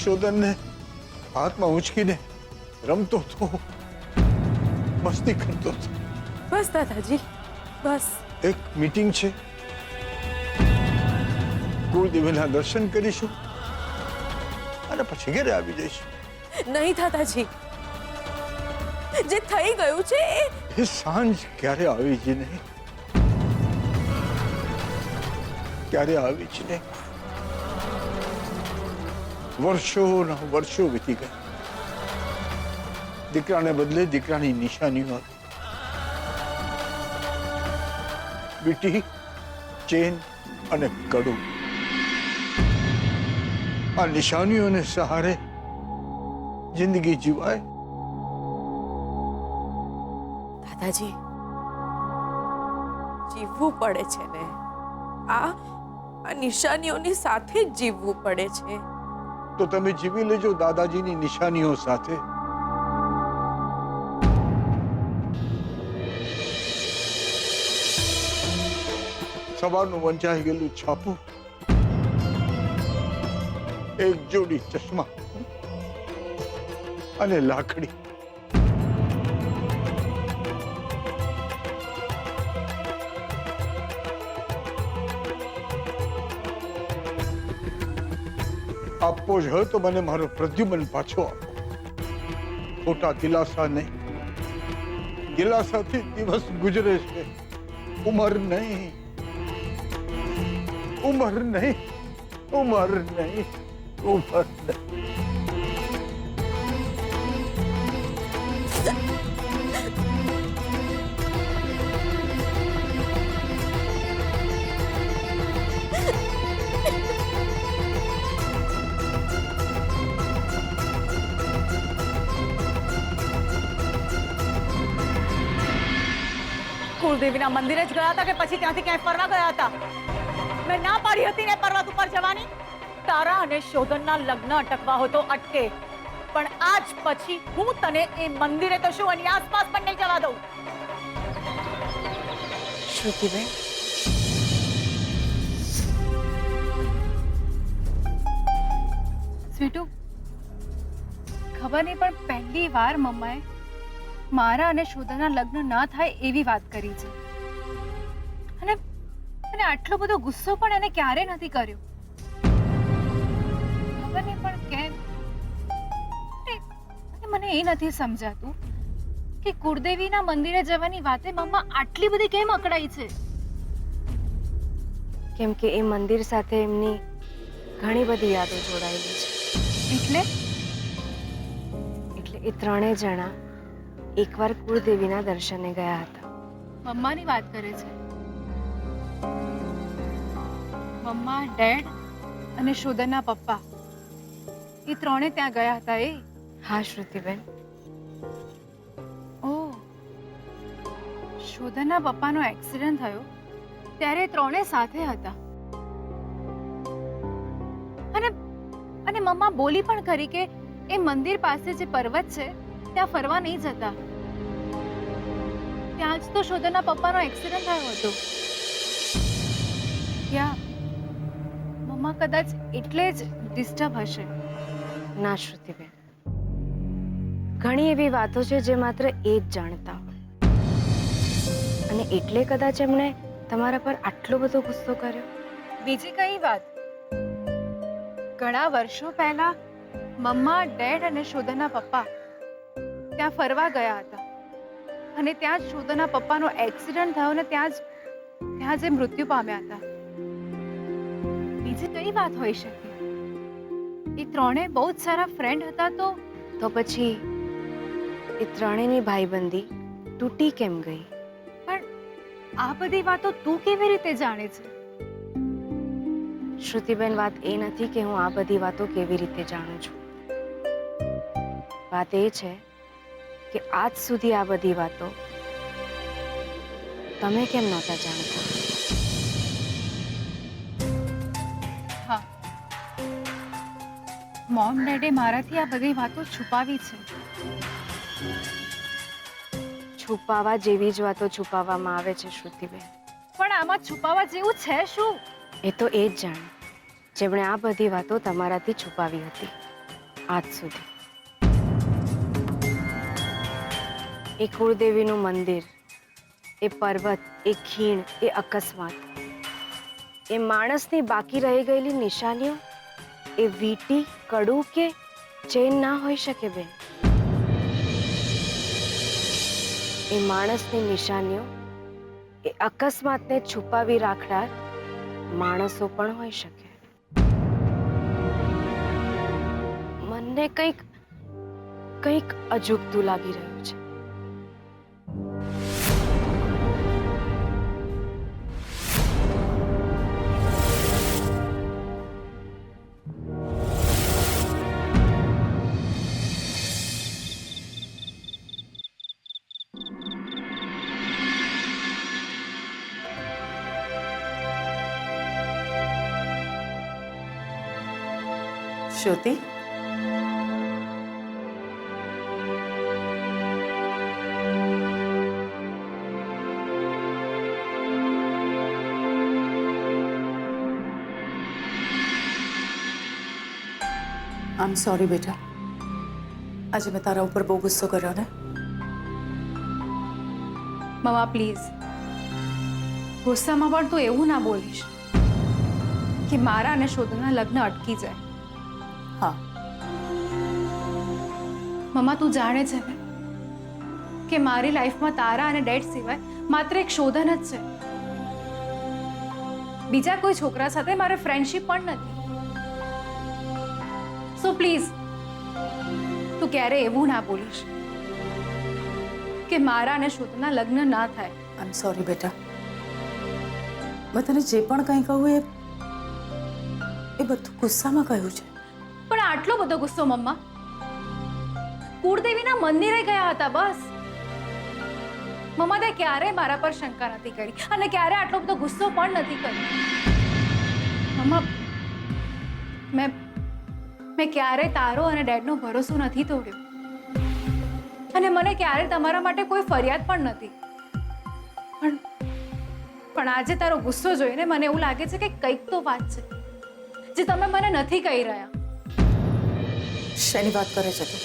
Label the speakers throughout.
Speaker 1: શોધન ને હાથમાં ઉંચકીને રમતો હતો, મસ્તી કરતો હતો.
Speaker 2: બસ દાદાજી, બસ.
Speaker 1: એક મીટિંગ છે, કુળદેવીના દર્શન કરીશું અને પછી ઘરે આવી જઈશું.
Speaker 2: નહીં દાદાજી, જે થઈ ગયું છે
Speaker 1: એ સાંજ ક્યારે આવી જ નહીં, ક્યારે આવી જ નહીં. વર્ષોના વર્ષો વીતી ગયા. દીકરાને બદલે દીકરાની નિશાનીઓ હતી. વીટી, ચેન અને કડું. આ નિશાનીઓને સહારે જિંદગી જીવાય.
Speaker 2: દાદાજી, જીવવું પડે છે ને. આ નિશાનીઓની સાથે જ જીવવું પડે છે.
Speaker 1: તો તમે જીવી લેજો દાદાજીની નિશાનીઓ સાથે. સવારનું વંચાઈ ગયેલું છાપું, એક જોડી ચશ્મા અને લાકડી. આપવો જ હોય તો મને મારો પ્રદ્યુમન પાછો આપો. ખોટા દિલાસા નહીં. દિલાસાથી દિવસ ગુજરે છે, ઉંમર નહીં. ઉંમર નહીં, ઉંમર નહીં, ઉંમર નહીં.
Speaker 3: કુળદેવીના મંદિરે જ ગયા હતા કે પછી ત્યાંથી ક્યાંય ફરવા ગયા હતા? મેં ના પાડી હતી ને પર્વત ઉપર જવાની. તારા અને શોધનના લગ્ન અટકવા હોય તો અટકે, પણ આજ પછી હું તને એ મંદિરે તો શું એની આસપાસ પણ નહીં જવા દઉં.
Speaker 2: શ્રુતિબેન,
Speaker 4: સ્વીટુ, ખબર નહીં પણ પહેલી વાર મમ્માએ મારા અને શોધાના લગ્ન ના થાય એવી વાત કરી છે. અને આટલો બધો ગુસ્સો પણ એને ક્યારે નથી કર્યો. ખબર નહીં પણ કેમ. મને એ નથી સમજાતું કે કુળદેવીના મંદિરે જવાની વાતે મમ્મા આટલી બધી કેમ અકળાઈ છે.
Speaker 5: કેમ કે એ મંદિર સાથે એમની ઘણી બધી યાદો જોડાયેલી છે. એટલે એ ત્રણેય જણા એકવાર કુળદેવીના દર્શને ગયા હતા.
Speaker 4: મમ્માની વાત કરે છે. મમ્મા, ડેડ અને શોધનના પપ્પા એ ત્રણે ત્યાં ગયા હતા. એ
Speaker 5: હા શ્રુતિબેન.
Speaker 4: ઓહ, શોધનના પપ્પાનો એક્સિડન્ટ થયો ત્યારે ત્રણે સાથે હતા. અને મમ્મા બોલી પણ ખરી કે એ મંદિર પાસે જે પર્વત છે ત્યાં ફરવા નહીં જતા. ત્યાં જ તો શોધનના પપ્પાનો એક્સિડન્ટ થયો હતો. ત્યાં મમ્મા કદાચ એટલે જ ડિસ્ટર્બ હશે.
Speaker 5: ના શ્રુતિબેન, ઘણી એવી વાતો છે જે માત્ર એ જ જાણતા હોય, અને એટલે કદાચ એમણે તમારા પર આટલો બધો ગુસ્સો કર્યો.
Speaker 4: બીજી કઈ વાત? ઘણા વર્ષો પહેલા મમ્મા, ડેડ અને શોધનના પપ્પા ત્યાં ફરવા ગયા હતા અને ત્યાં જ શોધનના પપ્પાનો એક્સિડન્ટ થયો ને ત્યાં જ એ મૃત્યુ પામ્યા હતા. બીજી કઈ વાત હોઈ શકે? એ ત્રણે બહુ જ સારા ફ્રેન્ડ હતા.
Speaker 5: તો પછી એ ત્રણેયની ભાઈબંધી તૂટી કેમ ગઈ?
Speaker 4: પણ આ બધી વાતો તું કેવી રીતે જાણે છે?
Speaker 5: શ્રુતિબેન, વાત એ નથી કે હું આ બધી વાતો કેવી રીતે જાણું છું. વાત એ છે કે આજ સુધી આ બધી વાતો તમે કેમ નહોતા જાણતા?
Speaker 4: હા, મોમ ડેડે મારાથી આ બધી વાતો છુપાવી છે.
Speaker 5: છુપાવા જેવી જ વાતો છુપાવવામાં આવે છે શ્રુતિબેન.
Speaker 4: પણ આમાં છુપાવા જેવું છે શું?
Speaker 5: એ તો એ જ જાણે જેમણે આ બધી વાતો તમારાથી છુપાવી હતી. આજ સુધી. એ કુળદેવીનું મંદિર, એ પર્વત, એ ખીણ, એ અકસ્માત, એ માણસની બાકી રહી ગયેલી નિશાનીઓ, એ વીટી, કડું કે ચેન ના હોઈ શકે બેન. એ માણસની નિશાનીઓ, એ અકસ્માતને છુપાવી રાખનાર માણસો પણ હોઈ શકે. મને કંઈક અજુગતું લાગી રહ્યું છે.
Speaker 6: શ્રુતિ, આમ સોરી બેટા, આજે મેં તારા ઉપર બહુ ગુસ્સો કર્યો ને.
Speaker 4: મમ્મા પ્લીઝ, ગુસ્સામાં પણ તું એવું ના બોલીશ કે મારા અને શોધના લગ્ન અટકી જાય.
Speaker 6: હા,
Speaker 4: મમ્મા તું જાણે છે ને કે મારી લાઈફમાં તારા અને ડેડ સિવાય માત્ર એક શોધન જ છે. બીજા કોઈ છોકરા સાથે મારે ફ્રેન્ડશિપ પણ નથી. સો પ્લીઝ તું ક્યારે એવું ના બોલીશ કે મારા અને શોધના લગ્ન ના થાય.
Speaker 6: આમ સોરી બેટા, મેં તને જે પણ કંઈ કહું એ બધું ગુસ્સામાં કહ્યું છે.
Speaker 4: પણ આટલો બધો ગુસ્સો મમ્મા? કુળદેવીના મંદિરે ગયા હતા બસ. મમ્મા તે ક્યારેય મારા પર શંકા નથી કરી અને ક્યારે આટલો બધો ગુસ્સો પણ નથી કર્યો. મમ્મા મેં ક્યારે તારો અને ડેડનો ભરોસો નથી તોડ્યો અને મને ક્યારે તમારા માટે કોઈ ફરિયાદ પણ નથી. પણ આજે તારો ગુસ્સો જોઈને મને એવું લાગે છે કે કંઈક તો વાત છે જે તમે મને નથી કહી રહ્યા.
Speaker 6: શેની વાત કરે છે તું?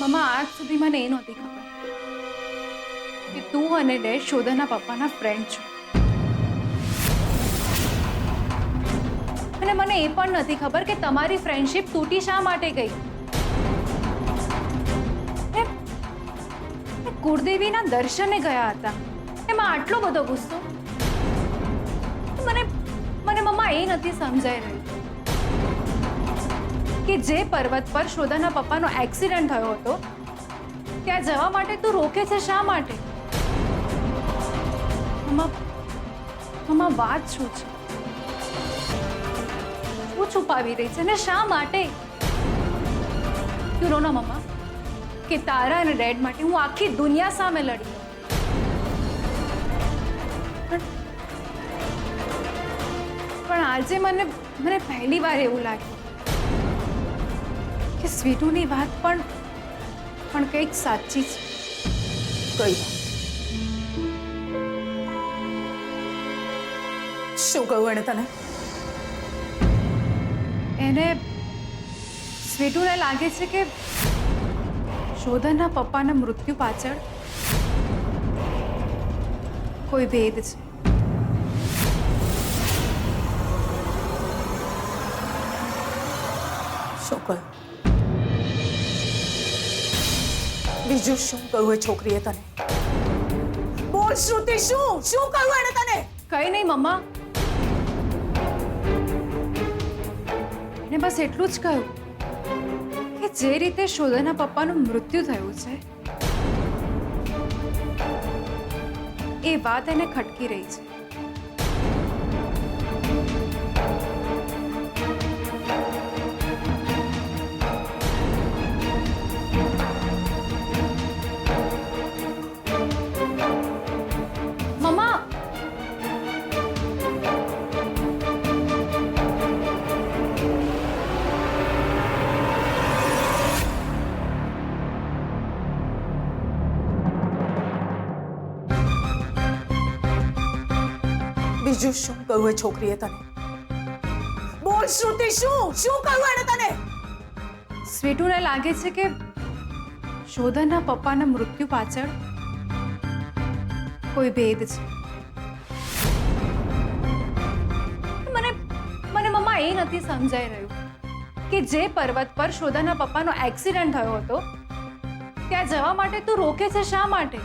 Speaker 4: મમ્મા આજ સુધી મને એ નહોતી ખબર કે તું અને ડેડ શોધાના પપ્પાના ફ્રેન્ડ છો. અને મને એ પણ નથી ખબર કે તમારી ફ્રેન્ડશિપ તૂટી શા માટે ગઈ. કુળદેવીના દર્શને ગયા હતા એમાં આટલો બધો ગુસ્સો? મને મમ્મા એ નથી સમજાઈ રહ્યું કે જે પર્વત પર શોધાના પપ્પાનો એક્સિડન્ટ થયો હતો ત્યાં જવા માટે તું રોકે છે શા માટે? મમ્મા વાત શું છે? શું છુપાવી રહી છે ને શા માટે? યુ નો ના મમ્મા કે તારા અને ડેડ માટે હું આખી દુનિયા સામે લડી. પણ આજે મને પહેલી વાર એવું લાગ્યું કે સ્વીટુની વાત પણ કંઈક સાચી છે.
Speaker 6: કઈ વાત? શું કહ્યું એણે તને?
Speaker 4: એને સ્વીટુને લાગે છે કે શોધનના પપ્પાના મૃત્યુ પાછળ કોઈ ભેદ છે.
Speaker 6: શું કહ્યું? બીજું શું કહ્યું એ છોકરીએ તને? બોલ શ્રુતિ, શું કહ્યું એણે તને?
Speaker 4: કઈ નહીં મમ્મા, એને બસ એટલું જ કહ્યું કે જે રીતે શોધાના પપ્પાનું મૃત્યુ થયું છે એ વાત એને ખટકી રહી છે. મમ્મા
Speaker 6: બીજું શું કહ્યું એ છોકરીએ તને? બોલ શ્રુતિ, શું કહ્યું એણે તને?
Speaker 4: સ્વીટુને લાગે છે કે શોધનના પપ્પાના મૃત્યુ પાછળ કોઈ ભેદ છે. મને મમ્મા એ નથી સમજાઈ રહ્યું કે જે પર્વત પર શોધનના પપ્પાનો એક્સિડન્ટ થયો હતો ત્યાં જવા માટે તું રોકે છે શા માટે?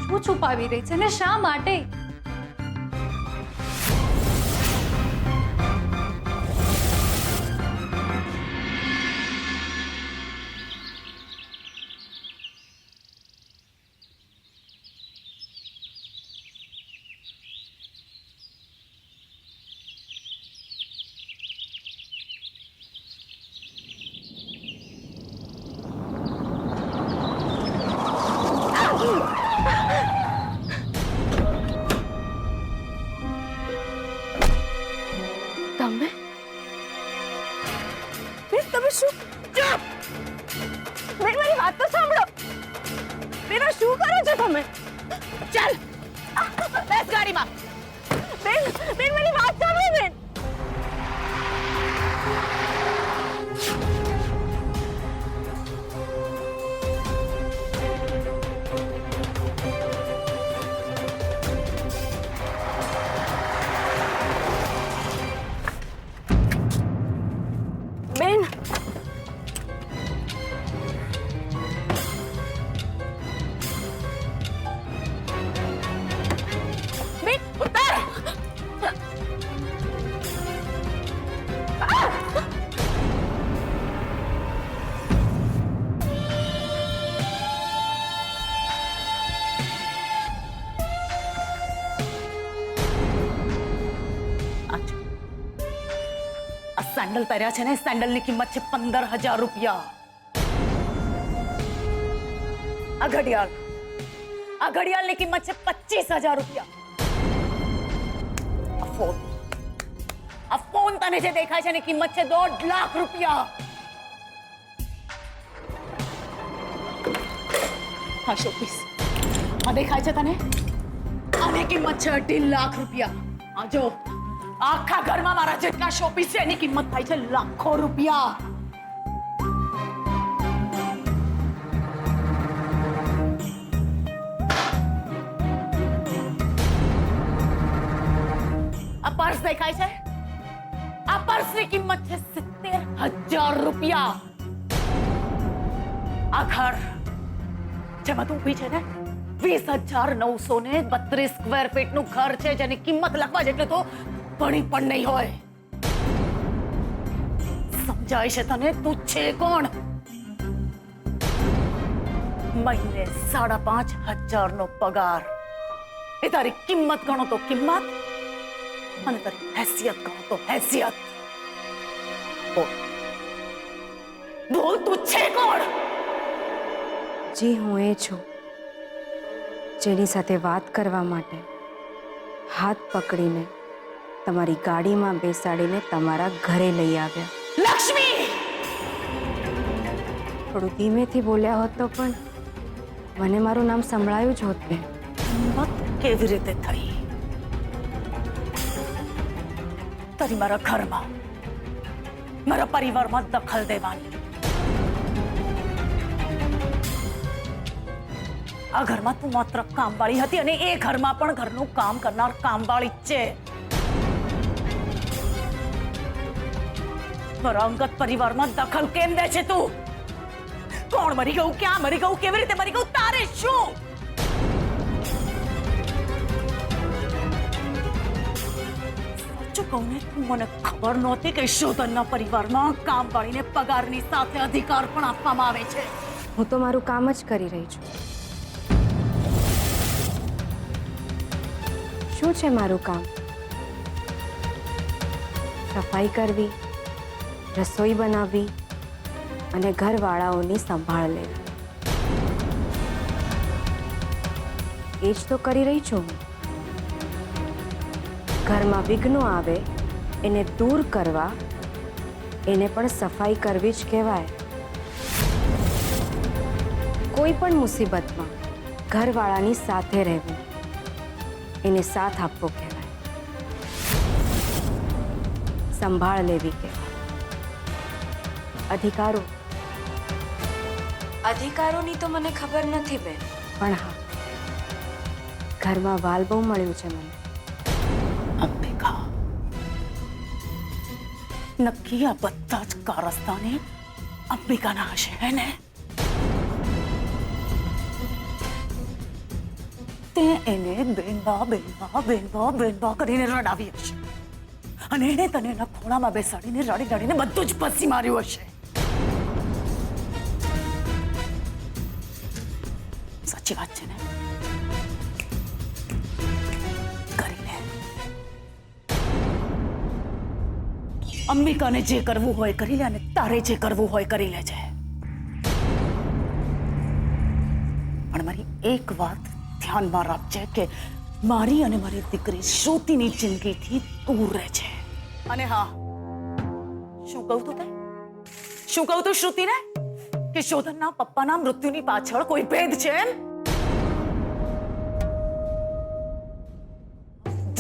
Speaker 4: શું છુપાવી રહી છે ને શા માટે?
Speaker 5: તમે
Speaker 3: તમે શું? બેન મારી વાત તો સાંભળો. બેન શું કરો છો તમે? ચાલ બેસ ગાડીમાં. બેન મારી વાત સાંભળો બેન. બેન બેન ઉતાર. સેન્ડલ પહેર્યા છે ને, સેન્ડલની કિંમત છે 15,000 રૂપિયા. આ ઘડિયાળની કિંમત છે 25,000 રૂપિયા. આ ફોન તને જે દેખાય છે એની કિંમત છે 1.5 લાખ રૂપિયા. હા શોપીસ આ દેખાય છે તને, આની કિંમત છે 2.5 લાખ રૂપિયા. આ જો આખા ઘરમાં મારા જેટલા શોપીસ છે એની કિંમત થાય છે લાખો રૂપિયા. આ પર્સ દેખાય છે, આ પર્સની કિંમત છે 70,000 રૂપિયા. આ ઘર જેમાં તું ઊભી છે ને 20,932 સ્ક્વેર ફીટનું ઘર છે જેની કિંમત લખવા જેટલું તો ભણી પણ નહીં હોય. સમજાય છે તને તું છે કોણ? મહિને 5,500 નો પગાર. એ તારી કિંમત ગણો તો કિંમત અને તારી હેસિયત ગણો તો હેસિયત. બોલ તું છે કોણ?
Speaker 5: જી હું એ છું જેની સાથે વાત કરવા માટે હાથ પકડીને તમારી ગાડીમાં બેસાડીને તમારા ઘરે લઈ આવ્યા.
Speaker 3: લક્ષ્મી!
Speaker 5: થોડું ધીમેથી બોલ્યા હોત તો પણ મને મારું નામ સંભળાયું જ હોત ને.
Speaker 3: હિંમત કેવી રીતે થઈ તારી મારા ઘરમાં, મારા પરિવારમાં દખલ દેવાની? આ ઘરમાં તું માત્ર કામવાળી હતી અને એ ઘરમાં પણ ઘરનું કામ કરનાર કામવાળી જ છે. મારા અંગત પરિવારમાં દખલ કેમ દે છે તું? કોણ મરી ગયું, ક્યાં મરી ગયું, કેવી રીતે મરી ગયું, તારે શું? સાચું કહું ને, મને ખબર નહોતી કે શોધનના પરિવારમાં કામવાળીને પગારની સાથે અધિકાર પણ આપવામાં આવે છે.
Speaker 5: હું તો મારું કામ જ કરી રહી છું. શું છે મારું કામ? સફાઈ કરવી, રસોઈ બનાવવી અને ઘરવાળાઓની સંભાળ લેવી. એ જ તો કરી રહી છું હું. ઘરમાં વિઘ્નો આવે એને દૂર કરવા, એને પણ સફાઈ કરવી જ કહેવાય. કોઈ પણ મુસીબતમાં ઘરવાળાની સાથે રહેવું, એને સાથ આપવો કહેવાય. સંભાળ લેવી કે અધિકારોની તો મને ખબર નથી બેન, પણ હા, ઘરમાં વાલ બહુ મળ્યું છે મને.
Speaker 3: અંબિકા, નક્કી આ બધા જ કારસ્તાને અંબિકાના હશે, હે ને? તે એને બેનબા કરીને રડાવી હશે અને એને તને એના ખોળામાં બેસાડીને રડીને બધું જ પસી માર્યું હશે. સાચી વાત છે ને? કરી લે. અંબિકાને જે કરવું હોય કરી લે અને તારે જે કરવું હોય કરી લેજે. પણ મારી એક વાત ધ્યાનમાં રાખજે કે મારી અને મારી દીકરી શ્રુતિની જિંદગીથી દૂર રહેજે. અને હા, શું કહું તું તે? શું કહું તું શ્રુતિને? કે શોધનના પપ્પાના મૃત્યુની પાછળ કોઈ ભેદ છે એમ?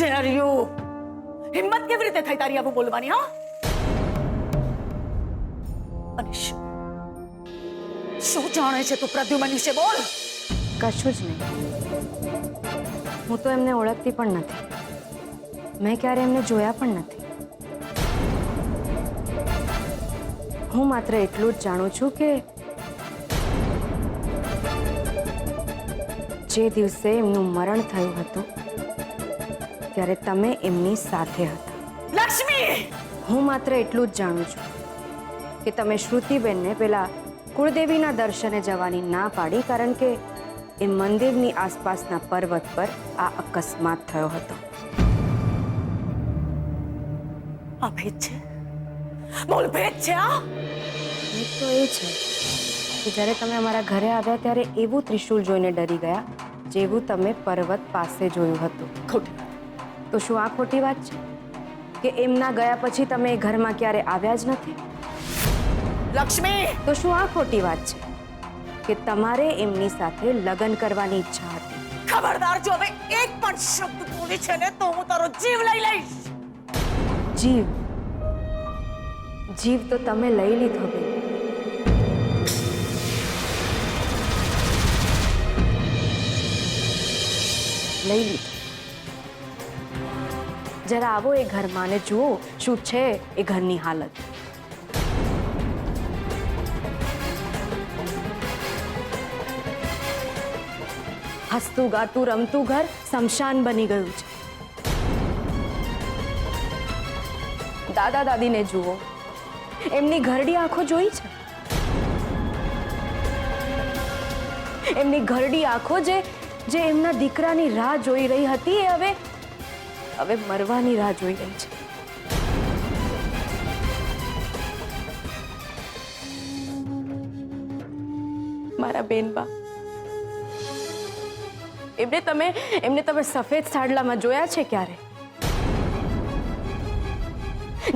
Speaker 3: Dare you! હિંમત કેવી રીતે થઈ તારી આવું બોલવાની? હા, અને શું જાણે છે તું પ્રદ્યુમન વિશે? બોલ.
Speaker 5: કશું જ નહીં. હું તો એમને ઓળખતી પણ નથી. મેં ક્યારે એમને જોયા પણ નથી. હું માત્ર એટલું જ જાણું છું કે જે દિવસે એમનું મરણ થયું હતું ત્યારે તમે એમની સાથે હતા.
Speaker 3: લક્ષ્મી!
Speaker 5: હું માત્ર એટલું જ જાણું છું કે તમે શ્રુતિબેનને પેલા કુળદેવીના દર્શને જવાની ના પાડી કારણ કે એ મંદિરની આસપાસના પર્વત પર આ અકસ્માત થયો હતો.
Speaker 3: આ ભેદ છે? બોલ, ભેદ છે? આ
Speaker 5: એક તો એ છે કે જ્યારે તમે અમારા ઘરે આવ્યા ત્યારે એવું ત્રિશૂલ જોઈને ડરી ગયા જેવું તમે પર્વત પાસે જોયું હતું.
Speaker 3: ખોટી.
Speaker 5: તો શું આ ખોટી વાત છે કે એમના ગયા પછી તમે એ ઘરમાં ક્યારે આવ્યા જ નથી?
Speaker 3: લક્ષ્મી!
Speaker 5: તો શું આ ખોટી વાત છે કે તમારે એમની સાથે લગ્ન કરવાની ઈચ્છા હતી?
Speaker 3: ખબરદાર, જો હવે એક પણ શબ્દ બોલી છે ને તો હું તારો જીવ લઈ લઈશ.
Speaker 5: જીવ તો તમે લઈ લીધો બેન. લઈ લીધો. જરા આવો એ ઘરમાં ને જુઓ શું છે એ ઘરની હાલત. હસતું ગાતું રમતું ઘર શમશાન બની ગયું છે. દાદા દાદીને જુઓ, એમની ઘરડી આંખો જોઈ છે? એમની ઘરડી આંખો જે એમના દીકરાની રાહ જોઈ રહી હતી એ હવે મરવાની રાહ જોઈ રહી છે. મારા બેનબા, એમને તમે સફેદ સાડલામાં જોયા છે ક્યારે?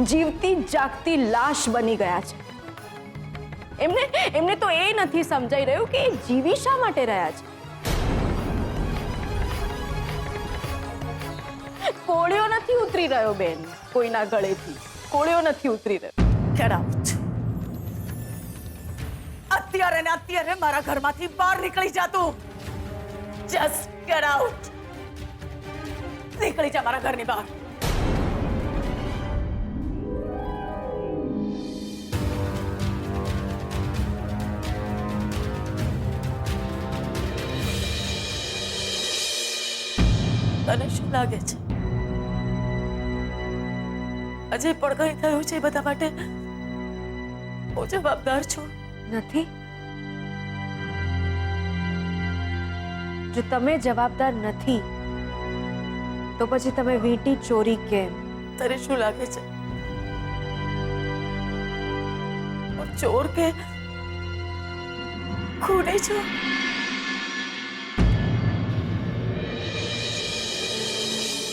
Speaker 5: જીવતી જાગતી લાશ બની ગયા છે. એમને તો એ નથી સમજાઈ રહ્યું કે એ જીવી શા માટે રહ્યા છે. કોળિયો નથી ઉતરી રહ્યો બેન કોઈના ગળેથી. કોળિયો નથી ઉતરી રહ્યો.
Speaker 3: Get out. અત્યારે ને અત્યારે મારા ઘરમાંથી બહાર નીકળી જા તું. Just get out. નીકળી જા મારા ઘરની બહાર. તને શું લાગે છે અજય પણ કંઈ થયું છે એ બધા માટે હું જવાબદાર છું?
Speaker 5: નથી. જો તમે જવાબદાર નથી તો પછી તમે વીંટી ચોરી કેમ?
Speaker 3: તને શું લાગે છે હું ચોર કે ખૂની છું?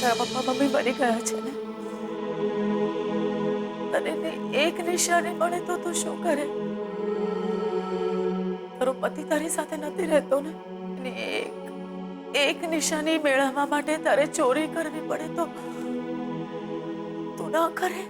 Speaker 3: તારા પપ્પા મમ્મી મરી ગયા છે ને, તને એક નિશાની મળે તો તું શું કરે? તારો પતિ તારી સાથે નથી રહેતો ને, એક નિશાની મેળવવા માટે તારે ચોરી કરવી પડે તો તું ના કરે?